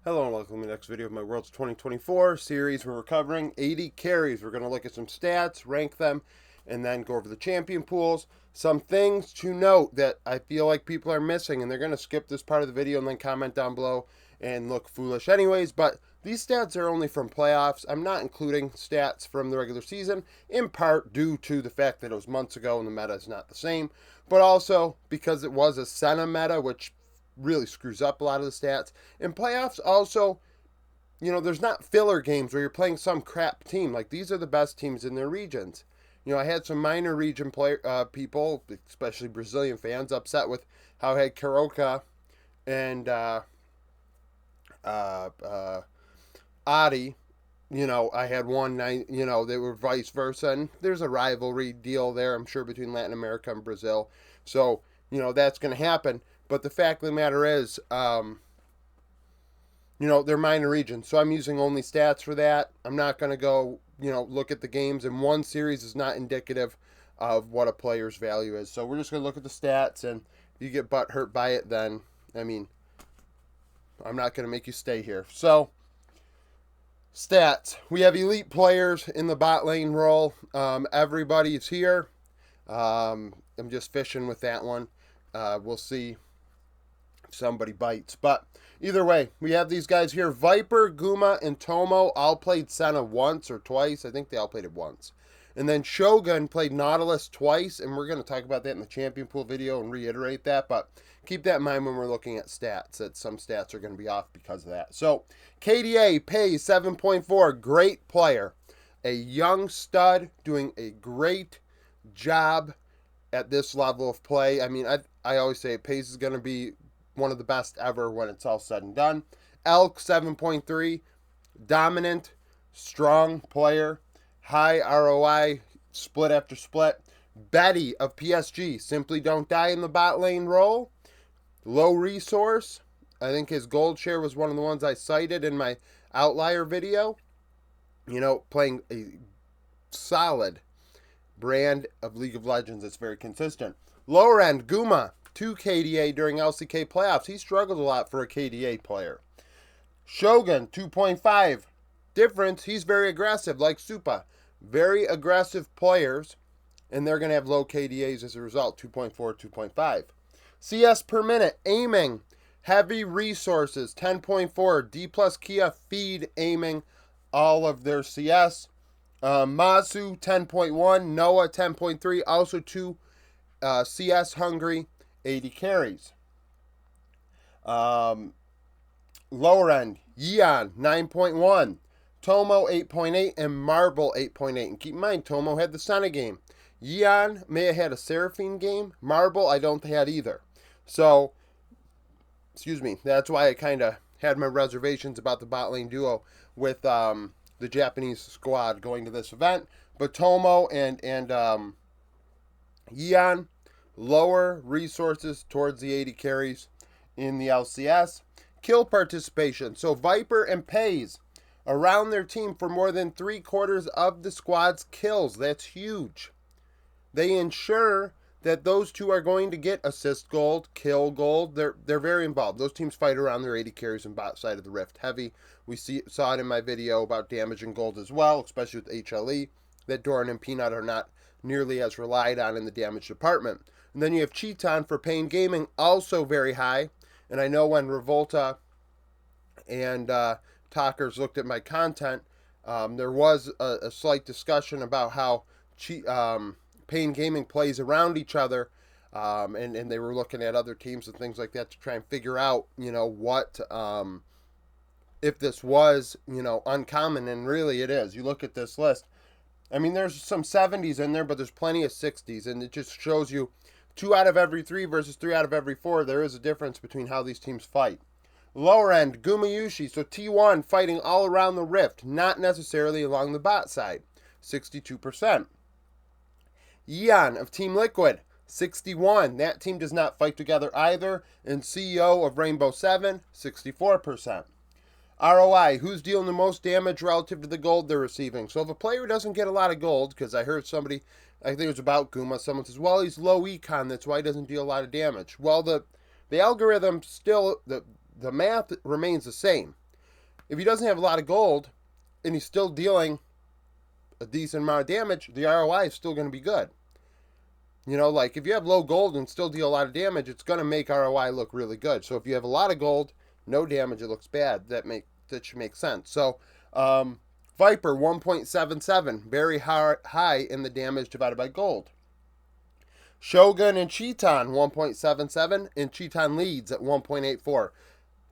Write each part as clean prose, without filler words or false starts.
Hello and welcome to the next video of my World's 2024 series where we're covering 80 carries. We're going to look at some stats, rank them, and then go over the champion pools. Some things to note that I feel like people are missing, and they're going to skip this part of the video and then comment down below and look foolish anyways, but these stats are only from playoffs. I'm not including stats from the regular season, in part due to the fact that it was months ago and the meta is not the same, but also because it was a Senna meta, which really screws up a lot of the stats. In playoffs, also, there's not filler games where you're playing some crap team. Like, these are the best teams in their regions. I had some minor region people, especially Brazilian fans, upset with how I had Caroca and Adi. I had they were vice versa. And there's a rivalry deal there, I'm sure, between Latin America and Brazil. So, that's going to happen. But the fact of the matter is, they're minor regions. So I'm using only stats for that. I'm not going to go, look at the games. And one series is not indicative of what a player's value is. So we're just going to look at the stats. And if you get butt hurt by it, then, I'm not going to make you stay here. So, stats. We have elite players in the bot lane role. Everybody's here. I'm just fishing with that one. We'll see somebody bites. But either way, we have these guys here. Viper, Guma, and Tomo all played Senna once or twice. I think they all played it once. And then Shogun played Nautilus twice, and we're going to talk about that in the champion pool video and reiterate that. But keep that in mind when we're looking at stats, that some stats are going to be off because of that. So KDA pays 7.4, great player. A young stud doing a great job at this level of play. I always say Pace is going to be one of the best ever when it's all said and done. Elk 7.3, dominant, strong player, high ROI, split after split. Betty of PSG, simply don't die in the bot lane role. Low resource. I think his gold share was one of the ones I cited in my outlier video. Playing a solid brand of League of Legends that's very consistent. Lower end, Guma, 2 KDA during LCK playoffs. He struggled a lot for a KDA player. Shogun, 2.5. Difference, he's very aggressive, like Supa. Very aggressive players, and they're going to have low KDAs as a result, 2.4, 2.5. CS per minute, aiming, heavy resources, 10.4. D plus Kia feed aiming all of their CS. Masu, 10.1. Noah, 10.3. Also 2 CS hungry 80 carries. Lower end, Yeon 9.1, Tomo 8.8, and Marble 8.8. And keep in mind, Tomo had the Senna game. Yeon may have had a Seraphine game. Marble, I don't think had either. So, that's why I kind of had my reservations about the bot lane duo with the Japanese squad going to this event. But Tomo and Yeon, lower resources towards the 80 carries in the LCS. Kill participation. So Viper and Pays around their team for more than 3/4 of the squad's kills. That's huge. They ensure that those two are going to get assist gold, kill gold. They're very involved. Those teams fight around their 80 carries and bot side of the rift heavy. We saw it in my video about damage and gold as well, especially with HLE, that Doran and Peanut are not nearly as relied on in the damage department. And then you have Cheaton for Pain Gaming, also very high. And I know when Revolta and Talkers looked at my content, there was a slight discussion about how Pain Gaming plays around each other. And they were looking at other teams and things like that to try and figure out, what, if this was, uncommon. And really it is. You look at this list. There's some 70s in there, but there's plenty of 60s. And it just shows you 2 out of every 3 versus 3 out of every 4. There is a difference between how these teams fight. Lower end, Gumayushi. So T1 fighting all around the rift, not necessarily along the bot side. 62%. Yeon of Team Liquid. 61. That team does not fight together either. And CEO of Rainbow 7. 64%. ROI, who's dealing the most damage relative to the gold they're receiving. So if a player doesn't get a lot of gold, because I heard somebody, I think it was about Guma, someone says, well, he's low econ, that's why he doesn't deal a lot of damage. Well, the algorithm still, the math remains the same. if he doesn't have a lot of gold and he's still dealing a decent amount of damage, the ROI is still going to be good. You know, like if you have low gold and still deal a lot of damage, it's going to make ROI look really good. So if you have a lot of gold, no damage, it looks bad. That should make sense. So Viper 1.77, very high in the damage divided by gold. Shogun and Chiton 1.77, and Chiton leads at 1.84.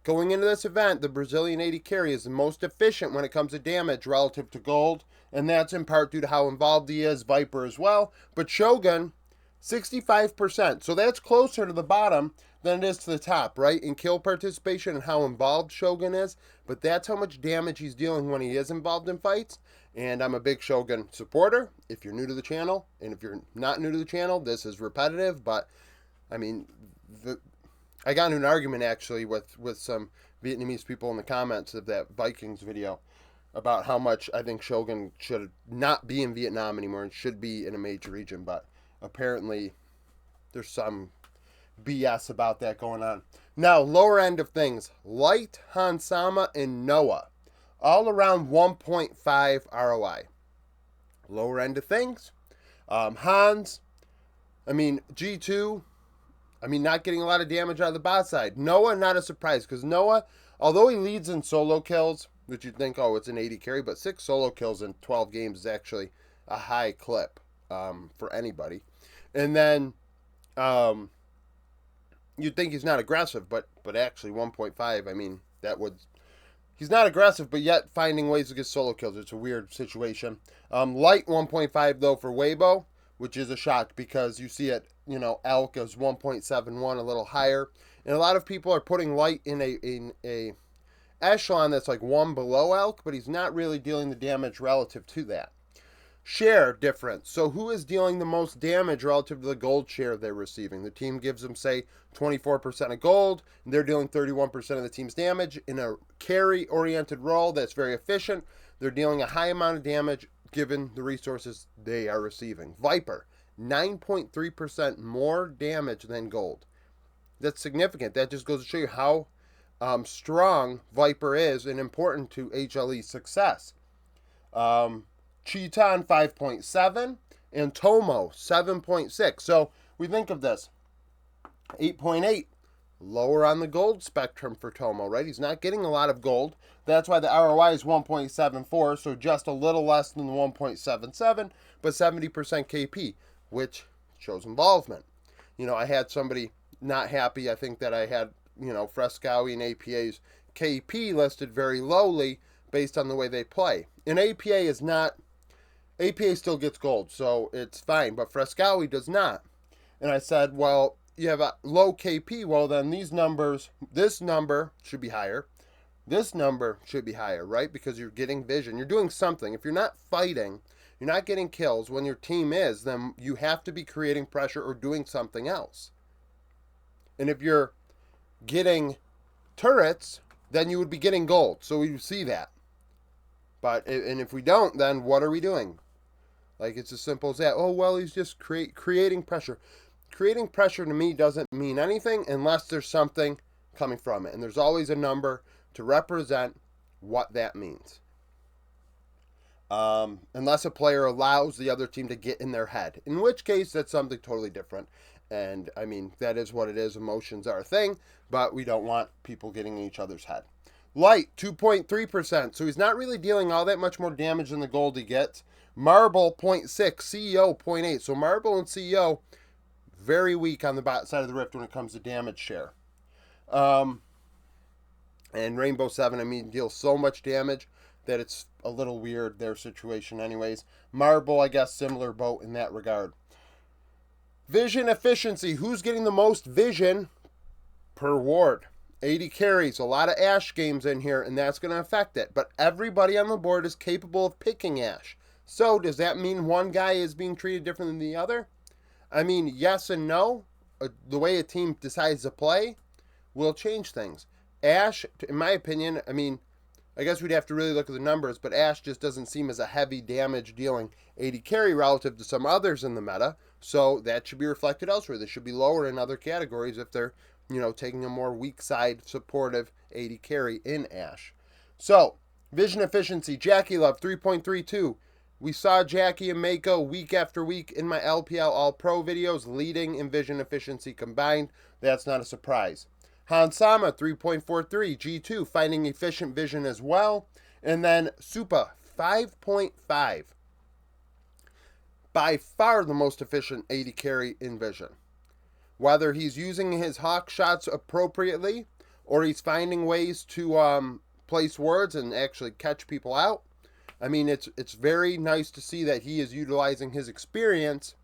Going into this event, the Brazilian AD carry is the most efficient when it comes to damage relative to gold, and that's in part due to how involved he is, Viper as well. But Shogun, 65%. So that's closer to the bottom than it is to the top, right? In kill participation and how involved Shogun is. But that's how much damage he's dealing when he is involved in fights. And I'm a big Shogun supporter if you're new to the channel. And if you're not new to the channel, this is repetitive. But, I mean, I got into an argument actually with some Vietnamese people in the comments of that Vikings video about how much I think Shogun should not be in Vietnam anymore and should be in a major region. But apparently there's some BS about that going on. Now, lower end of things. Light, Hansama, and Noah. All around 1.5 ROI. Lower end of things. Hans, G2, not getting a lot of damage out of the bot side. Noah, not a surprise, because Noah, although he leads in solo kills, which you'd think, oh, it's an 80 carry, but 6 solo kills in 12 games is actually a high clip for anybody. And then you'd think he's not aggressive, but actually 1.5, he's not aggressive, but yet finding ways to get solo kills. It's a weird situation. Light 1.5 though for Weibo, which is a shock because you see it, Elk is 1.71, a little higher. And a lot of people are putting Light in a echelon that's like one below Elk, but he's not really dealing the damage relative to that. Share difference. So who is dealing the most damage relative to the gold share they're receiving? The team gives them, say, 24% of gold, and they're dealing 31% of the team's damage. In a carry-oriented role that's very efficient, they're dealing a high amount of damage given the resources they are receiving. Viper, 9.3% more damage than gold. That's significant. That just goes to show you how strong Viper is and important to HLE's success. Chiton 5.7 and Tomo 7.6. So we think of this 8.8, lower on the gold spectrum for Tomo, right? He's not getting a lot of gold. That's why the ROI is 1.74, so just a little less than the 1.77, but 70% KP, which shows involvement. I had somebody not happy. I think that I had, Frescowi and APA's KP listed very lowly based on the way they play. And APA still gets gold, so it's fine, but Frescowi does not. And I said, well, you have a low KP, well then this number should be higher. This number should be higher, right? Because you're getting vision. You're doing something. If you're not fighting, you're not getting kills when your team is, then you have to be creating pressure or doing something else. And if you're getting turrets, then you would be getting gold. So we see that. And if we don't, then what are we doing? Like, it's as simple as that. Oh, well, he's just creating pressure. Creating pressure to me doesn't mean anything unless there's something coming from it. And there's always a number to represent what that means. Unless a player allows the other team to get in their head. In which case, that's something totally different. And, that is what it is. Emotions are a thing, but we don't want people getting in each other's head. Light, 2.3%. So he's not really dealing all that much more damage than the gold he gets. Marble, 0.6. CEO, 0.8. So Marble and CEO, very weak on the bot side of the rift when it comes to damage share. And Rainbow 7, deals so much damage that it's a little weird, their situation anyways. Marble, I guess, similar boat in that regard. Vision efficiency. Who's getting the most vision per ward? 80 carries, a lot of Ashe games in here, and that's going to affect it. But everybody on the board is capable of picking Ashe. So does that mean one guy is being treated different than the other? Yes and no. The way a team decides to play will change things. Ashe, in my opinion, I guess we'd have to really look at the numbers, but Ashe just doesn't seem as a heavy damage dealing 80 carry relative to some others in the meta. So that should be reflected elsewhere. They should be lower in other categories if they're taking a more weak side supportive 80 carry in Ashe. So, vision efficiency, Jackie Love, 3.32. We saw Jackie and Mako week after week in my LPL All-Pro videos, leading in vision efficiency combined. That's not a surprise. Hansama, 3.43. G2, finding efficient vision as well. And then Supa, 5.5. By far the most efficient AD carry in vision. Whether he's using his hawk shots appropriately or he's finding ways to place wards and actually catch people out. I mean, it's very nice to see that he is utilizing his experience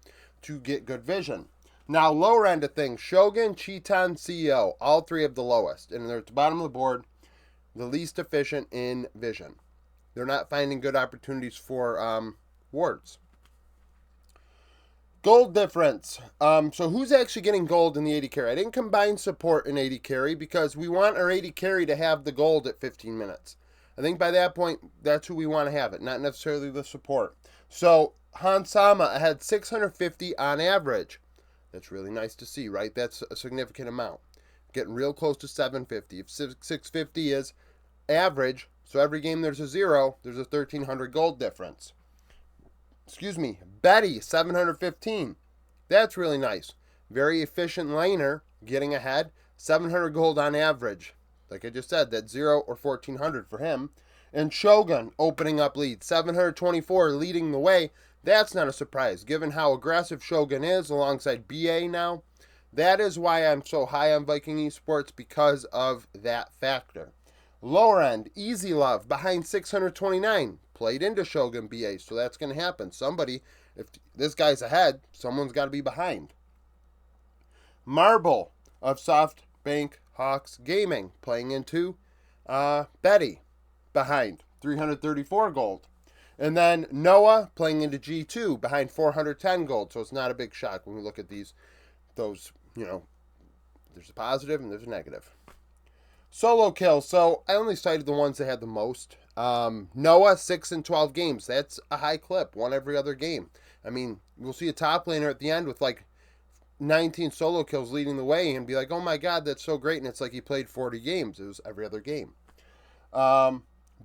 to get good vision. Now, lower end of things, Shogun, Chiton, CEO, all three of the lowest. And they're at the bottom of the board, the least efficient in vision. They're not finding good opportunities for wards. Gold difference. So who's actually getting gold in the AD carry? I didn't combine support in AD carry because we want our AD carry to have the gold at 15 minutes. I think by that point, that's who we want to have it, not necessarily the support. So Hansama had 650 on average. That's really nice to see, right? That's a significant amount. Getting real close to 750. If 650 is average, so every game there's a 0, there's a 1,300 gold difference. Excuse me, Betty, 715. That's really nice. Very efficient laner, getting ahead. 700 gold on average. Like I just said, that's 0 or 1,400 for him. And Shogun, opening up lead. 724, leading the way. That's not a surprise, given how aggressive Shogun is alongside BA now. That is why I'm so high on Viking Esports, because of that factor. Lower end, Easy Love, behind 629. Played into Shogun BA, so that's going to happen. Somebody, if this guy's ahead, someone's got to be behind. Marble of SoftBank Hawks Gaming, playing into Betty, behind 334 gold. And then Noah playing into G2, behind 410 gold, so it's not a big shock when we look at those, there's a positive and there's a negative. Solo kills. So I only cited the ones that had the most. Noah, 6 in 12 games. That's a high clip. One every other game. I mean, we'll see a top laner at the end with like 19 solo kills leading the way and be like, oh my god, that's so great. And it's like he played 40 games. It was every other game.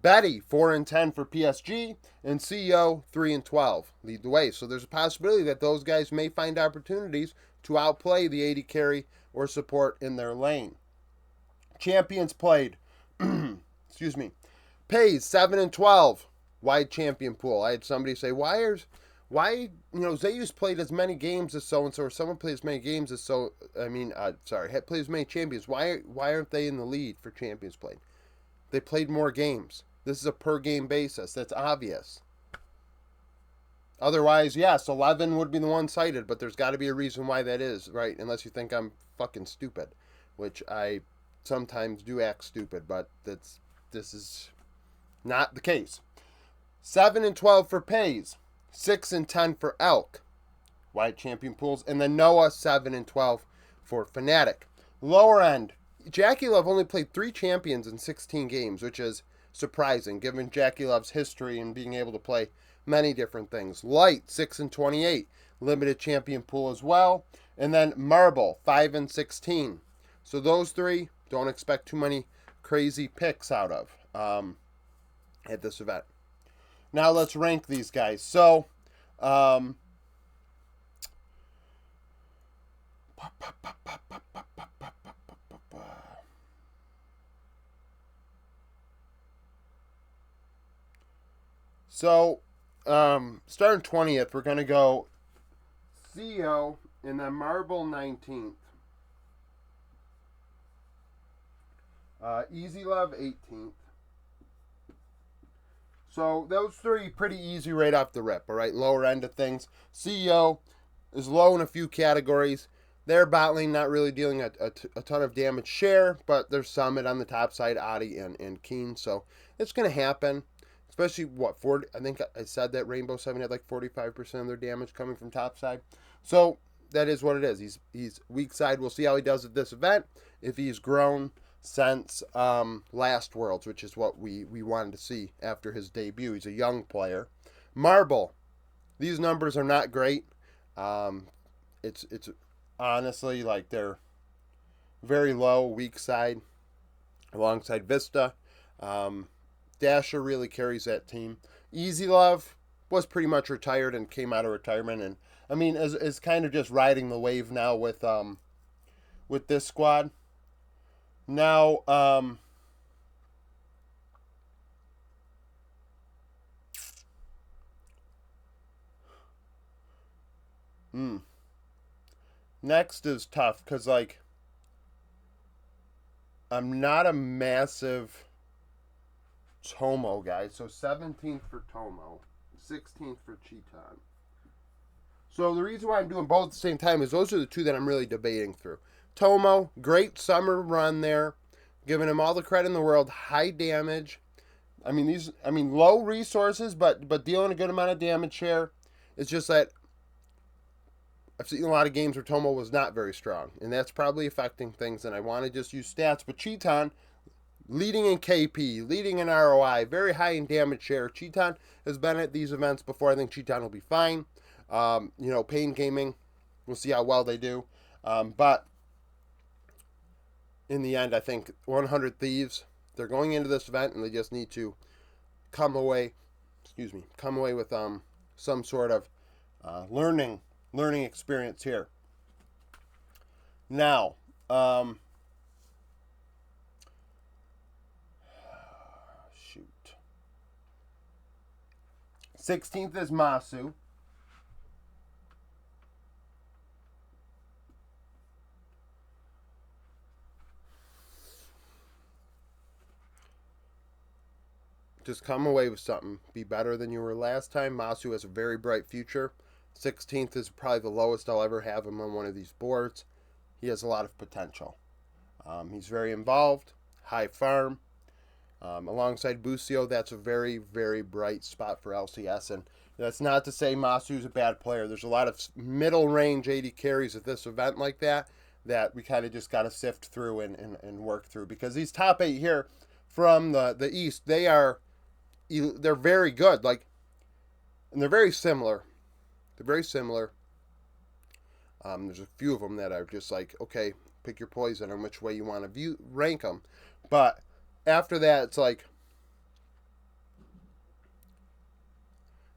Betty, 4 in 10 for PSG. And CEO, 3 in 12. Lead the way. So there's a possibility that those guys may find opportunities to outplay the AD carry or support in their lane. Champions played. Excuse me. Pays 7 and 12. Wide champion pool. I had somebody say, why Zeus played as many games as so and so, or someone played as many games as so. Played as many champions. Why aren't they in the lead for champions played? They played more games. This is a per game basis. That's obvious. Otherwise, yes, 11 would be the one cited, but there's got to be a reason why that is, right? Unless you think I'm fucking stupid, which I sometimes do act stupid, but this is not the case. 7 and 12 for Pays, 6 and 10 for Elk, wide champion pools, and then Noah 7 and 12 for Fnatic. Lower end, Jackie Love only played 3 champions in 16 games, which is surprising given Jackie Love's history and being able to play many different things. Light 6 and 28, limited champion pool as well, and then Marble 5 and 16. So those 3. Don't expect too many crazy picks out of at this event. Now let's rank these guys. So, starting 20th, we're going to go CEO and then Marble 19th. Easy Love 18th. So those 3 pretty easy right off the rip, all right? Lower end of things. CEO is low in a few categories. Their bot lane not really dealing a ton of damage share, but there's Summit on the top side, Adi and Keen. So it's going to happen. Especially, 40? I think I said that Rainbow 7 had like 45% of their damage coming from top side. So that is what it is. He's weak side. We'll see how he does at this event. If he's grown since last Worlds, which is what we wanted to see after his debut. He's a young player. Marble, these numbers are not great. It's honestly like they're very low, weak side, alongside Vista. Dasher really carries that team. Easy Love was pretty much retired and came out of retirement, and I mean is kind of just riding the wave now with this squad. Now next is tough because like I'm not a massive Tomo guy, so 17th for Tomo, 16th for Cheeton. So the reason why I'm doing both at the same time is those are the two that I'm really debating through. Tomo, great summer run there, giving him all the credit in the world, high damage. I mean low resources, but dealing a good amount of damage here. It's just that I've seen a lot of games where Tomo was not very strong, and that's probably affecting things. And I want to just use stats, but Cheeton, leading in KP, leading in ROI, very high in damage share. Cheeton has been at these events before. I think Cheeton will be fine. Pain Gaming, we'll see how well they do. But in the end, I think 100 Thieves, they're going into this event and they just need to come away with some sort of learning experience here. Now, shoot. 16th is Masu. Just come away with something. Be better than you were last time. Masu has a very bright future. 16th is probably the lowest I'll ever have him on one of these boards. He has a lot of potential. He's very involved. High farm. Alongside Busio, that's a very, very bright spot for LCS. And that's not to say Masu's a bad player. There's a lot of middle range AD carries at this event like that we kind of just got to sift through and work through. Because these top 8 here from the East, they're very good. And they're very similar. There's a few of them that are just like, okay, pick your poison on which way you want to rank them. But after that, it's like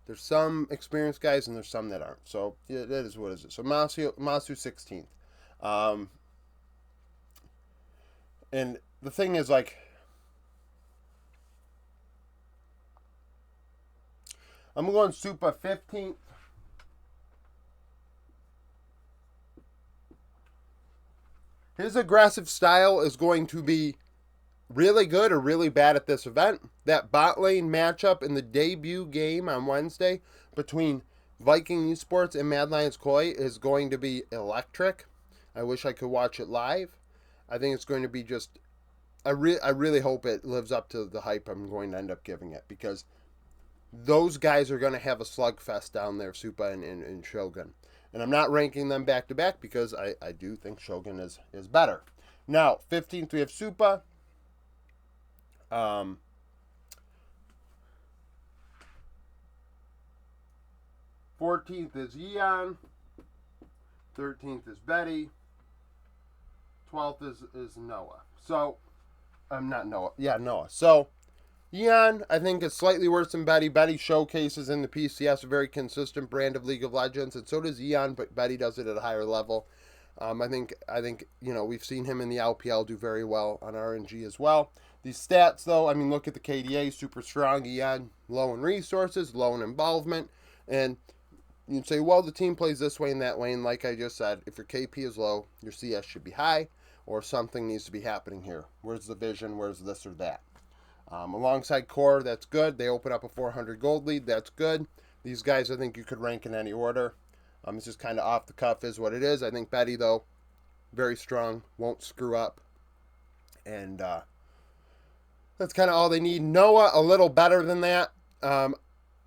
there's some experienced guys and there's some that aren't. So yeah, that is what it is. So Masu 16th. And the thing is, like, I'm going Supa 15th. His aggressive style is going to be really good or really bad at this event. That bot lane matchup in the debut game on Wednesday between Viking Esports and Mad Lions Koi is going to be electric. I wish I could watch it live. I think it's going to be just... I really hope it lives up to the hype I'm going to end up giving it, because those guys are going to have a slugfest down there, Supa and Shogun. And I'm not ranking them back-to-back because I do think Shogun is better. Now, 15th we have Supa. 14th is Yeon. 13th is Betty. 12th is Noah. So, I'm not Noah. Yeah, Noah. So, Yeon, I think, is slightly worse than Betty. Betty showcases in the PCS a very consistent brand of League of Legends, and so does Yeon, but Betty does it at a higher level. I think we've seen him in the LPL do very well on RNG as well. These stats, though, I mean, look at the KDA, super strong. Yeon, low in resources, low in involvement, and you'd say, well, the team plays this way and that way, and like I just said, if your KP is low, your CS should be high, or something needs to be happening here. Where's the vision? Where's this or that? Alongside Core, that's good. They open up a 400 gold lead. That's good. These guys, I think you could rank in any order. It's just kind of off the cuff is what it is. I think Betty, though, very strong, won't screw up. And that's kind of all they need. Noah, a little better than that. I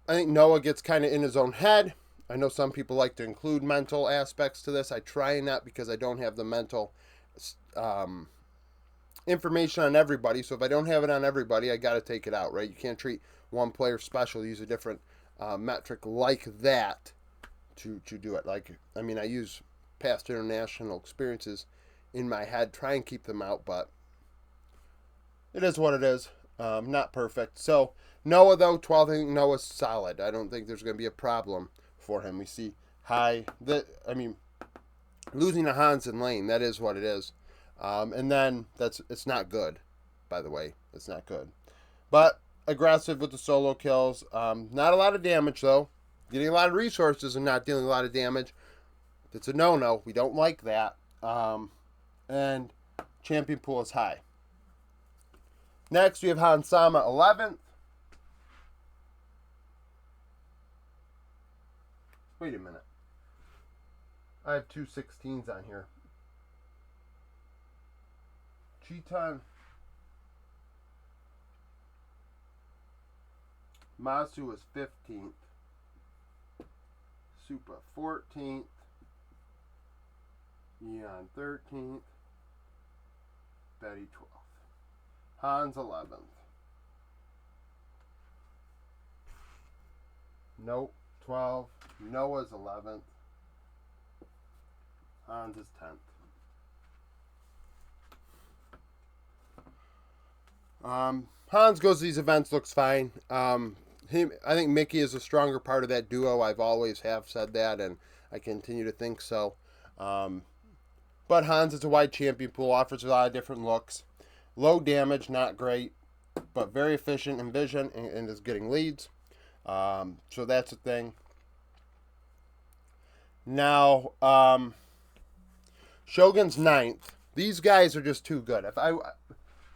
think Noah gets kind of in his own head. I know some people like to include mental aspects to this. I try not, because I don't have the mental information on everybody. So if I don't have it on everybody, I got to take it out, right? You can't treat one player special. Use a different metric like that to do it. Like, I mean, I use past international experiences in my head, try and keep them out, but it is what it is. Not perfect. So Noah though, 12th. I think Noah's solid. I don't think there's going to be a problem for him. We see high. Losing to Hans and Lane, that is what it is. And then it's not good. By the way, it's not good. But aggressive with the solo kills. Not a lot of damage though. Getting a lot of resources and not dealing a lot of damage. It's a no-no. We don't like that. And champion pool is high. Next, we have Hansama 11th. Wait a minute. I have two 16s on here. Cheeton. Masu is 15th. Supa 14th. Eon 13th. Betty 12th. Hans 11th. Nope. 12. Noah's 11th. Hans is 10th. Hans goes to these events, looks fine. I think Mickey is a stronger part of that duo. I've always have said that, and I continue to think so. But Hans is a wide champion pool, offers a lot of different looks. Low damage, not great, but very efficient in vision and is getting leads. So that's a thing. Now, Shogun's 9th. These guys are just too good. If I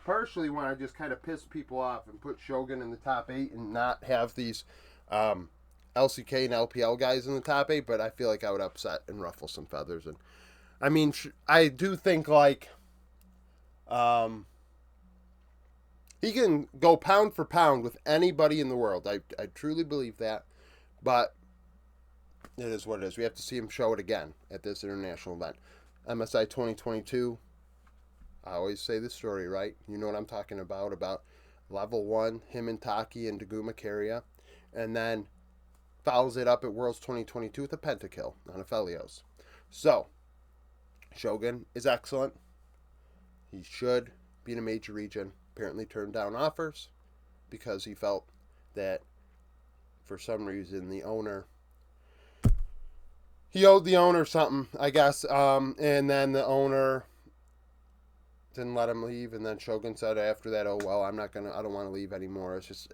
personally want to just kind of piss people off and put Shogun in the top 8 and not have these LCK and LPL guys in the top 8, but I feel like I would upset and ruffle some feathers. And I mean, I do think like he can go pound for pound with anybody in the world. I truly believe that, but it is what it is. We have to see him show it again at this international event. MSI 2022. I always say this story, right? You know what I'm talking about level 1, him and Taki and Daguma Carrier, and then follows it up at Worlds 2022 with a pentakill on Aphelios. So, Shogun is excellent. He should be in a major region. Apparently turned down offers because he felt that for some reason he owed the owner something, I guess, and then the owner didn't let him leave, and then Shogun said after that, oh well, I don't want to leave anymore. It's just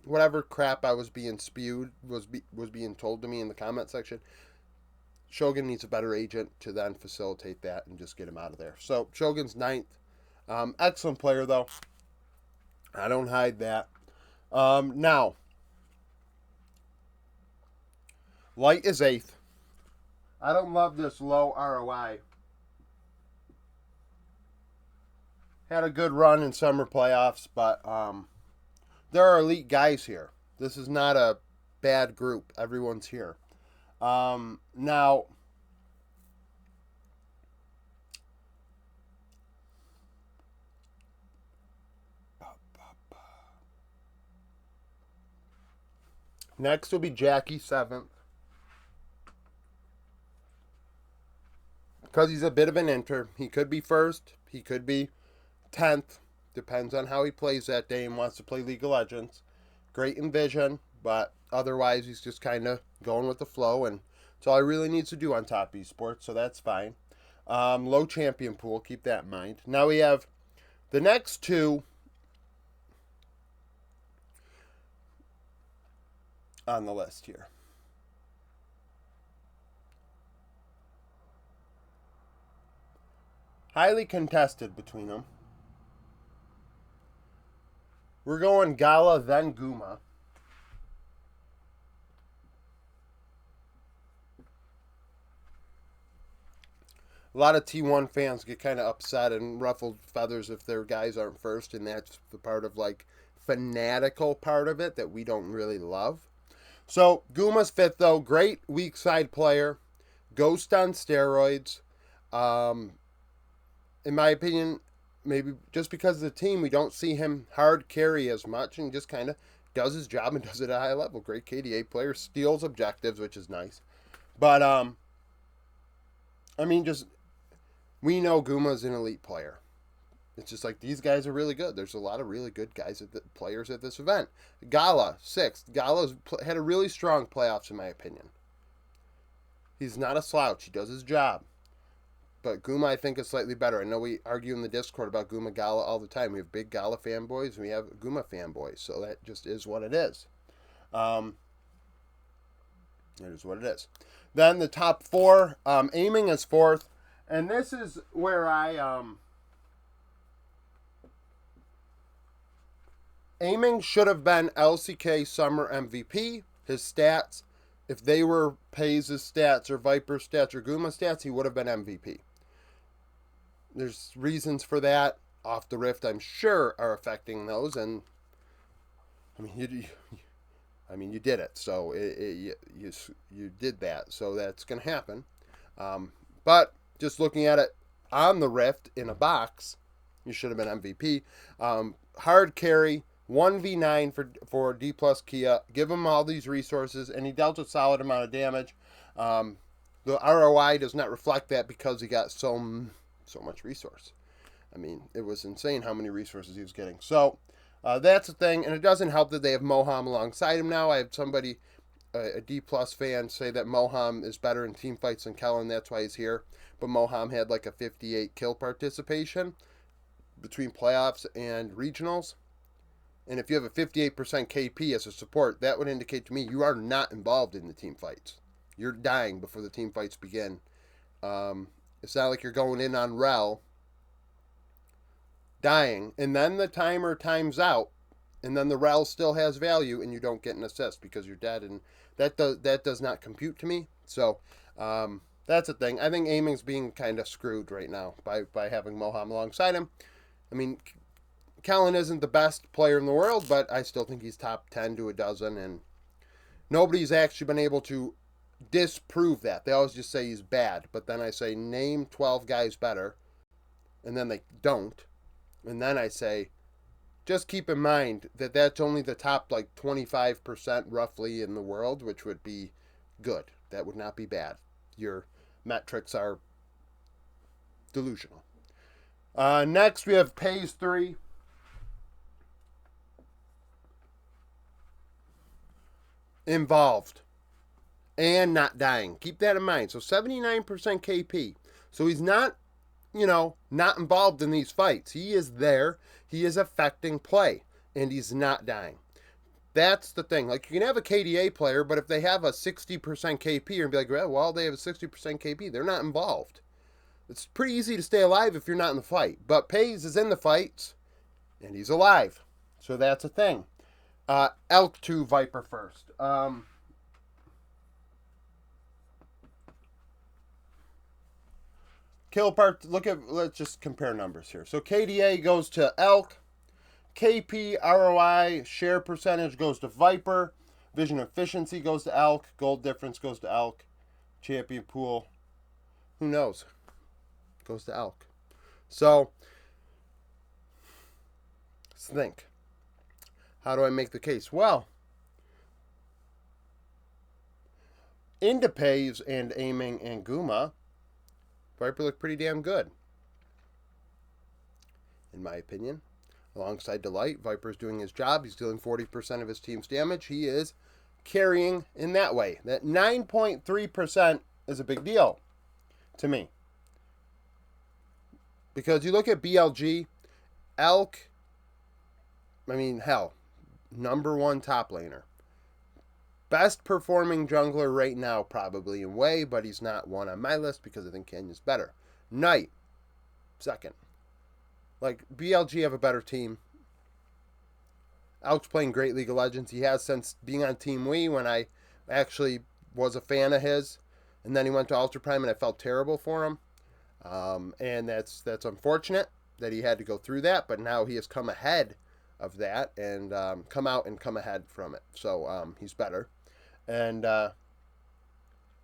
whatever crap I was being spewed was being told to me in the comment section. Shogun needs a better agent to then facilitate that and just get him out of there. So Shogun's 9th. Excellent player though. I don't hide that. Now, Light is 8th. I don't love this low ROI. Had a good run in summer playoffs, but there are elite guys here. This is not a bad group. Everyone's here. Now, next will be Jackie 7th. Because he's a bit of an inter. He could be 1st. He could be 10th. Depends on how he plays that day and wants to play League of Legends. Great in vision, but otherwise he's just kind of going with the flow, and that's all he really needs to do on top esports, so that's fine. Low champion pool, keep that in mind. Now we have the next two on the list here. Highly contested between them. We're going Gala, then Guma. A lot of T1 fans get kind of upset and ruffled feathers if their guys aren't 1st, and that's the part of like fanatical part of it that we don't really love. So Guma's 5th though, great weak side player, Ghost on steroids. In my opinion, maybe just because of the team, we don't see him hard carry as much, and just kind of does his job and does it at a high level. Great KDA player, steals objectives, which is nice. But I mean, just we know Guma's an elite player. It's just like these guys are really good. There's a lot of really good guys players at this event. Gala, 6th. Gala's had a really strong playoffs in my opinion. He's not a slouch. He does his job. But Guma, I think, is slightly better. I know we argue in the Discord about Guma Gala all the time. We have big Gala fanboys and we have Guma fanboys. So that just is what it is. It is what it is. Then the top 4, aiming is 4th. And this is where aiming should have been LCK Summer MVP. His stats, if they were Pays' stats or Viper's stats or Guma stats, he would have been MVP. There's reasons for that off the rift, I'm sure, are affecting those. And I mean, you did it. So you did that. So that's going to happen. But just looking at it on the rift in a box, you should have been MVP. Hard carry. 1v9 for D plus Kia. Give him all these resources, and he dealt a solid amount of damage. The ROI does not reflect that because he got so much resource. I mean, it was insane how many resources he was getting. So that's the thing, and it doesn't help that they have Moham alongside him now. I had somebody, a D plus fan, say that Moham is better in team fights than Kellen. That's why he's here. But Moham had like a 58 kill participation between playoffs and regionals. And if you have a 58% KP as a support, that would indicate to me you are not involved in the team fights. You're dying before the team fights begin. It's not like you're going in on Rel, dying, and then the timer times out, and then the Rel still has value, and you don't get an assist because you're dead, and that does not compute to me. So that's a thing. I think aiming's being kind of screwed right now by having Moham alongside him. I mean, Kellen isn't the best player in the world, but I still think he's top 10 to a dozen, and nobody's actually been able to disprove that. They always just say he's bad, but then I say, name 12 guys better, and then they don't. And then I say, just keep in mind that that's only the top, like, 25% roughly in the world, which would be good. That would not be bad. Your metrics are delusional. Next, we have Pays 3. Involved and not dying. Keep that in mind. So 79% KP. So he's not, not involved in these fights. He is there. He is affecting play, and he's not dying. That's the thing. Like, you can have a KDA player, but if they have a 60% KP, you're going to be like, well, they have a 60% KP. They're not involved. It's pretty easy to stay alive if you're not in the fight. But Pays is in the fights, and he's alive. So that's a thing. Elk 2, Viper first. Kill part, let's just compare numbers here. So KDA goes to Elk. KP, ROI, share percentage goes to Viper. Vision efficiency goes to Elk. Gold difference goes to Elk. Champion pool, who knows? Goes to Elk. So, let's think. How do I make the case? Well, into Pays and aiming and Guma, Viper looked pretty damn good, in my opinion. Alongside Delight, Viper's doing his job. He's dealing 40% of his team's damage. He is carrying in that way. That 9.3% is a big deal to me. Because you look at BLG, Elk, I mean, hell, number 1 top laner. Best performing jungler right now, probably in Way, but he's not one on my list because I think Kenya's better. Knight, 2nd. Like, BLG have a better team. Elk's playing great League of Legends. He has since being on Team Wii when I actually was a fan of his. And then he went to Ultra Prime and I felt terrible for him. And that's unfortunate that he had to go through that, but now he has come ahead of that and come out and come ahead from it. So he's better. And,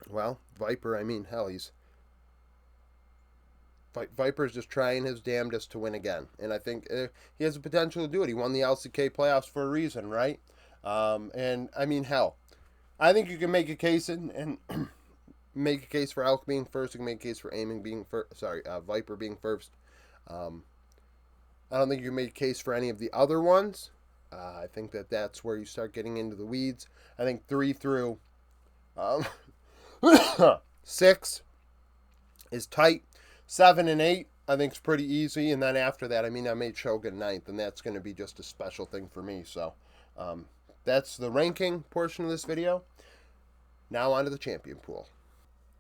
well, Viper, I mean, hell, Viper's just trying his damnedest to win again. And I think he has the potential to do it. He won the LCK playoffs for a reason, right? And, I mean, hell, I think you can make a case and make a case for Elk being first. You can make a case for aiming being first. Viper being first. I don't think you can make a case for any of the other ones. I think that that's where you start getting into the weeds. I think 3 through um, 6 is tight. 7 and 8, I think, is pretty easy. And then after that, I mean, I made Shogun 9th, and that's going to be just a special thing for me. So that's the ranking portion of this video. Now on to the champion pool.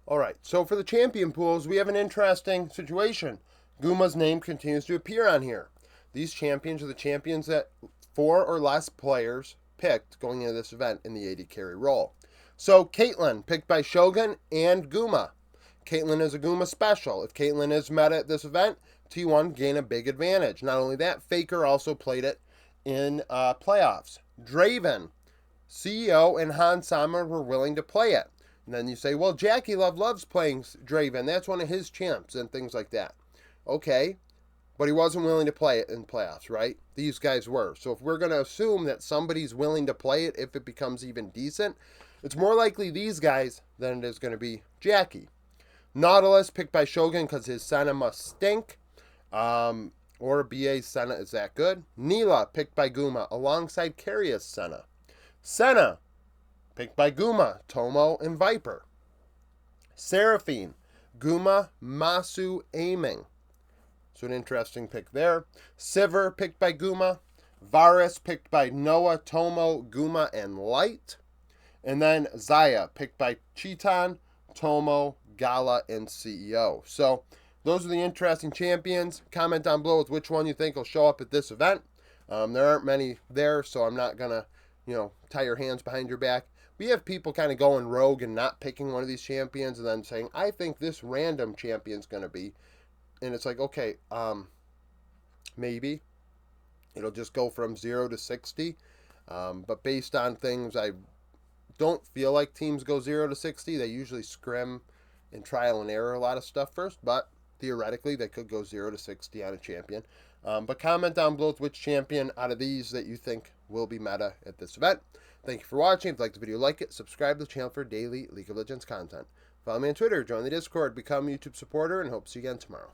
All right, so for the champion pools, we have an interesting situation. Guma's name continues to appear on here. These champions are the champions that 4 or less players picked going into this event in the AD carry role. So Caitlyn, picked by Shogun and Guma. Caitlyn is a Guma special. If Caitlyn is meta at this event, T1 gain a big advantage. Not only that, Faker also played it in playoffs. Draven, CEO and Han Sama were willing to play it. And then you say, well, Jackie Love loves playing Draven. That's one of his champs and things like that. Okay, but he wasn't willing to play it in playoffs, right? These guys were. So if we're going to assume that somebody's willing to play it if it becomes even decent, it's more likely these guys than it is going to be Jackie. Nautilus, picked by Shogun because his Senna must stink. Or BA's Senna is that good. Neela, picked by Guma alongside Carius Senna. Senna, picked by Guma, Tomo, and Viper. Seraphine, Guma, Masu, Aiming. So an interesting pick there. Sivir, picked by Guma. Varus, picked by Noah, Tomo, Guma, and Light. And then Zaya, picked by Cheetan, Tomo, Gala, and CEO. So those are the interesting champions. Comment down below with which one you think will show up at this event. There aren't many there, so I'm not going to, tie your hands behind your back. We have people kind of going rogue and not picking one of these champions and then saying, I think this random champion's going to be. And it's like, okay, maybe. It'll just go from 0 to 60. But based on things, I don't feel like teams go 0 to 60. They usually scrim and trial and error a lot of stuff first. But theoretically, they could go 0 to 60 on a champion. But comment down below with which champion out of these that you think will be meta at this event. Thank you for watching. If you liked the video, like it. Subscribe to the channel for daily League of Legends content. Follow me on Twitter, join the Discord, become a YouTube supporter, and hope to see you again tomorrow.